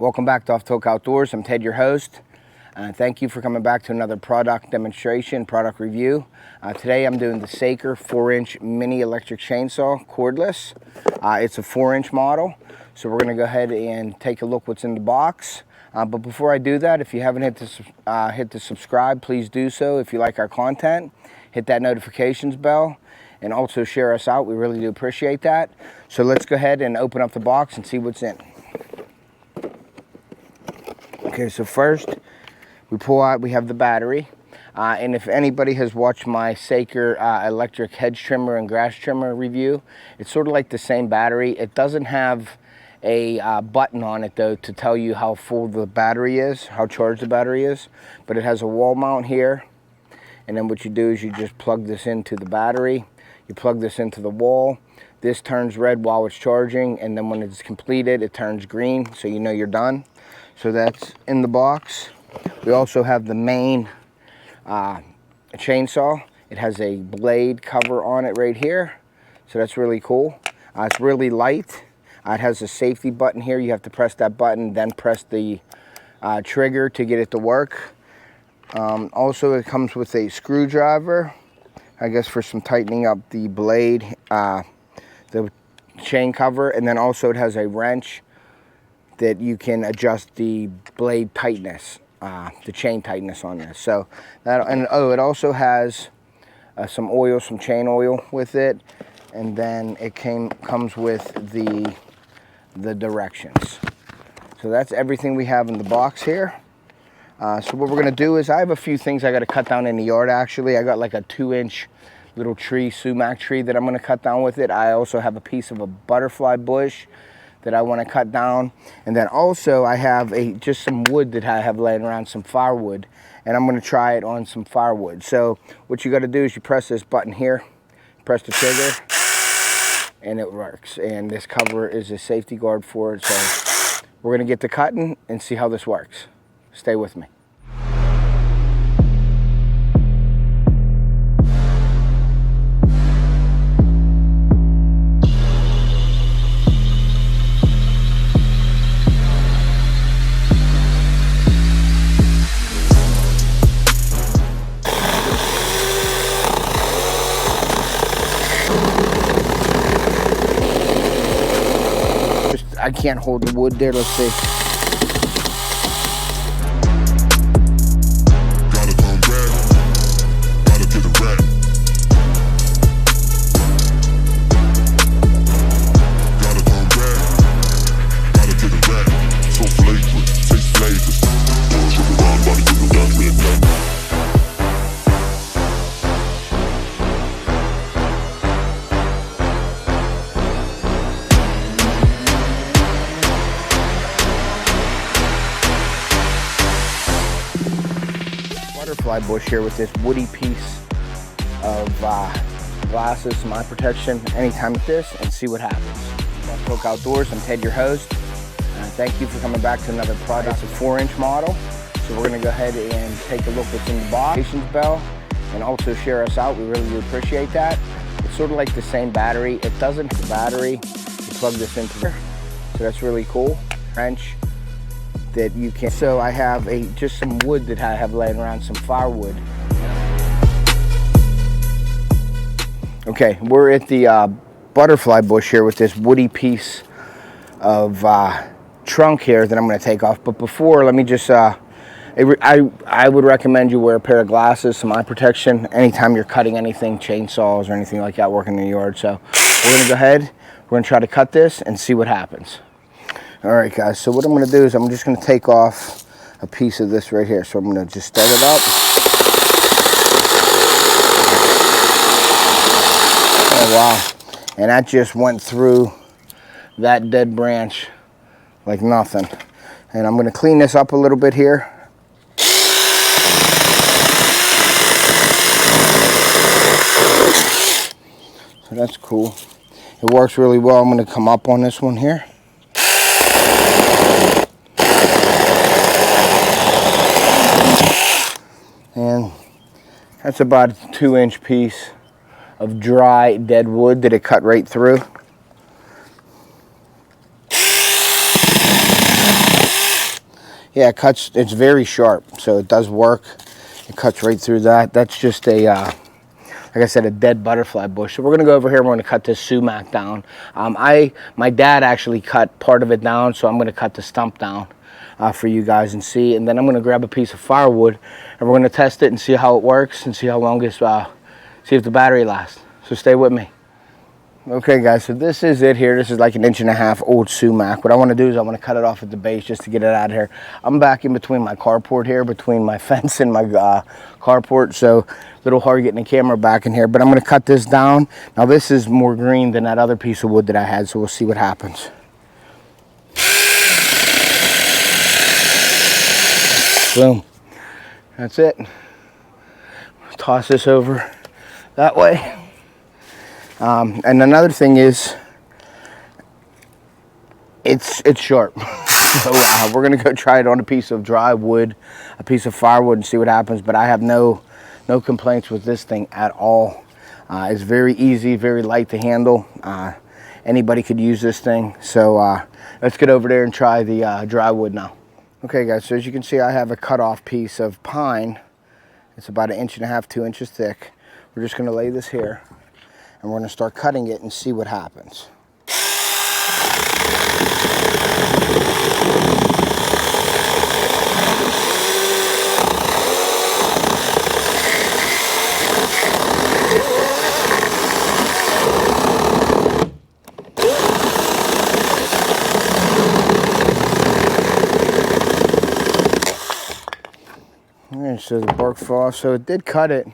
Welcome back to Off Toke Outdoors. I'm Ted, your host. Thank you for coming back to another product demonstration, product review. Today I'm doing the Saker 4-inch mini electric chainsaw, cordless. It's a 4-inch model, so we're going to go ahead and take a look what's in the box. But before I do that, if you haven't hit the subscribe, please do so. If you like our content, hit that notifications bell and also share us out. We really do appreciate that. So let's go ahead and open up the box and see what's in. Okay, so first we pull out, we have the battery. And if anybody has watched my Saker electric hedge trimmer and grass trimmer review, it's sort of like the same battery. It doesn't have a button on it though to tell you how full the battery is, how charged the battery is, but it has a wall mount here. And then what you do is you just plug this into the battery, you plug this into the wall. This turns red while it's charging, and then when it's completed, it turns green, so you know you're done. So that's in the box. We also have the main chainsaw. It has a blade cover on it right here, so that's really cool. It's really light. It has a safety button here. You have to press that button, then press the trigger to get it to work. Also, it comes with a screwdriver, I guess for some tightening up the blade, the chain cover, and then also it has a wrench that you can adjust the blade tightness, the chain tightness on this. So that, and oh, it also has some oil, some chain oil with it, and then it comes with the directions. So that's everything we have in the box here. So what we're gonna do is I have a few things I got to cut down in the yard. Actually, I got like a 2-inch little tree, sumac tree, that I'm gonna cut down with it. I also have a piece of a butterfly bush that I want to cut down, and then also I have just some wood that I have laying around, some firewood, and I'm going to try it on some firewood. So what you got to do is you press this button here, press the trigger, and it works. And this cover is a safety guard for it. So we're going to get to cutting and see how this works. Stay with me. I can't hold the wood there, let's see. Gotta turn back, gotta get a rat. Gotta turn back, gotta get a rat. So flagrant, taste flavors. Sugar round body, you got red blood. Butterfly bush here with this woody piece of glasses, some eye protection, anytime with this, and see what happens. Off Toke Outdoors, I'm Ted, your host. Thank you for coming back to another product. It's a 4-inch model, so we're going to go ahead and take a look what's in the box. Notifications bell, and also share us out. We really do appreciate that. It's sort of like the same battery. It doesn't have the battery. You plug this into there, so that's really cool. Wrench that you can. So I have just some wood that I have laying around, some firewood. Okay, we're at the butterfly bush here with this woody piece of trunk here that I'm going to take off. But before, let me just, I would recommend you wear a pair of glasses, some eye protection, anytime you're cutting anything, chainsaws or anything like that, working in the yard. So we're going to go ahead, we're going to try to cut this and see what happens. All right, guys, so what I'm going to do is I'm just going to take off a piece of this right here. So I'm going to just start it up. Oh, wow. And that just went through that dead branch like nothing. And I'm going to clean this up a little bit here. So that's cool. It works really well. I'm going to come up on this one here. And that's about a 2-inch piece of dry dead wood that it cut right through. Yeah, it cuts, it's very sharp, so it does work. It cuts right through that. That's just a, like I said, a dead butterfly bush. So we're gonna go over here, we're gonna cut this sumac down. My dad actually cut part of it down, so I'm gonna cut the stump down for you guys and see. And then I'm gonna grab a piece of firewood and we're gonna test it and see how it works and see how long this, see if the battery lasts. So stay with me. Okay guys, so this is it here. This is like 1.5 inch old sumac. What I want to do is I want to cut it off at the base just to get it out of here. I'm back in between my carport here, between my fence and my carport, so a little hard getting the camera back in here, but I'm going to cut this down. Now this is more green than that other piece of wood that I had, so we'll see what happens. Boom. That's it. Toss this over that way. And another thing is, it's sharp. So we're gonna go try it on a piece of dry wood, a piece of firewood, and see what happens. But I have no complaints with this thing at all. It's very easy, very light to handle. Anybody could use this thing. So let's get over there and try the dry wood now. Okay guys, so as you can see, I have a cut off piece of pine. It's about 1.5 inches, 2 inches thick. We're just gonna lay this here, and we're going to start cutting it and see what happens. Alright, so the bark fall, so it did cut it.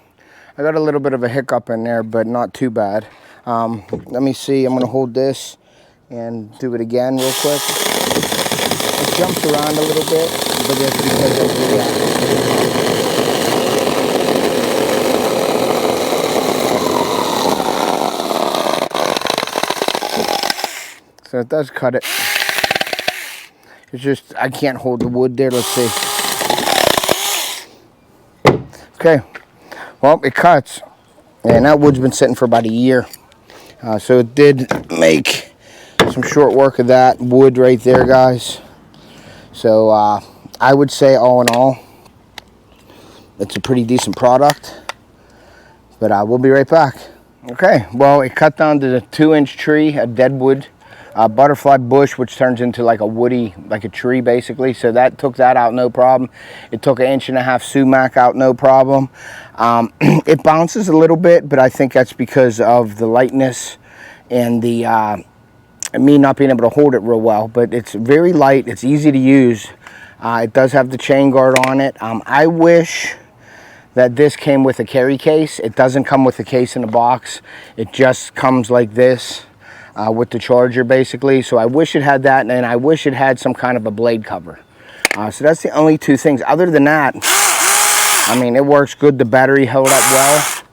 I got a little bit of a hiccup in there, but not too bad. Let me see, I'm gonna hold this and do it again real quick. It jumps around a little bit, but that's because of the, so it does cut it. It's just, I can't hold the wood there, let's see. Okay. Well, it cuts, and that wood's been sitting for about a year. So it did make some short work of that wood right there, guys. So I would say all in all, it's a pretty decent product. But we'll be right back. Okay, well, it cut down to the 2-inch tree, a deadwood butterfly bush, which turns into like a woody, like a tree basically. So that took that out no problem. It took 1.5 inch sumac out no problem. It bounces a little bit, but I think that's because of the lightness and the me not being able to hold it real well. But it's very light, it's easy to use. It does have the chain guard on it. I wish that this came with a carry case. It doesn't come with a case in the box. It just comes like this. With the charger basically, so I wish it had that, and I wish it had some kind of a blade cover. So that's the only two things. Other than that, I mean, it works good. The battery held up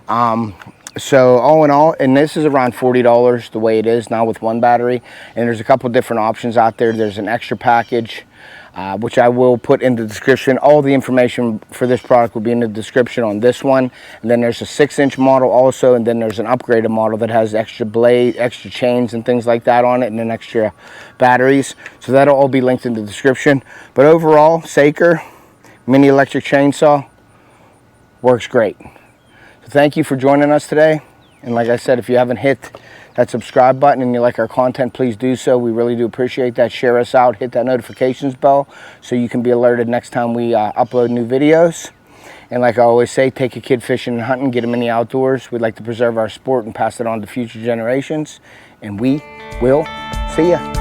well. So all in all, and this is around $40 the way it is now with one battery, and there's a couple different options out there. There's an extra package, which I will put in the description. All the information for this product will be in the description on this one. And then there's a 6-inch model also, and then there's an upgraded model that has extra blade, extra chains and things like that on it, and then extra batteries. So that'll all be linked in the description. But overall, Saker mini electric chainsaw works great. So thank you for joining us today. And like I said, if you haven't hit that subscribe button and you like our content, please do so. We really do appreciate that. Share us out, hit that notifications bell so you can be alerted next time we upload new videos. And like I always say, take a kid fishing and hunting, get them in the outdoors. We'd like to preserve our sport and pass it on to future generations. And we will see ya.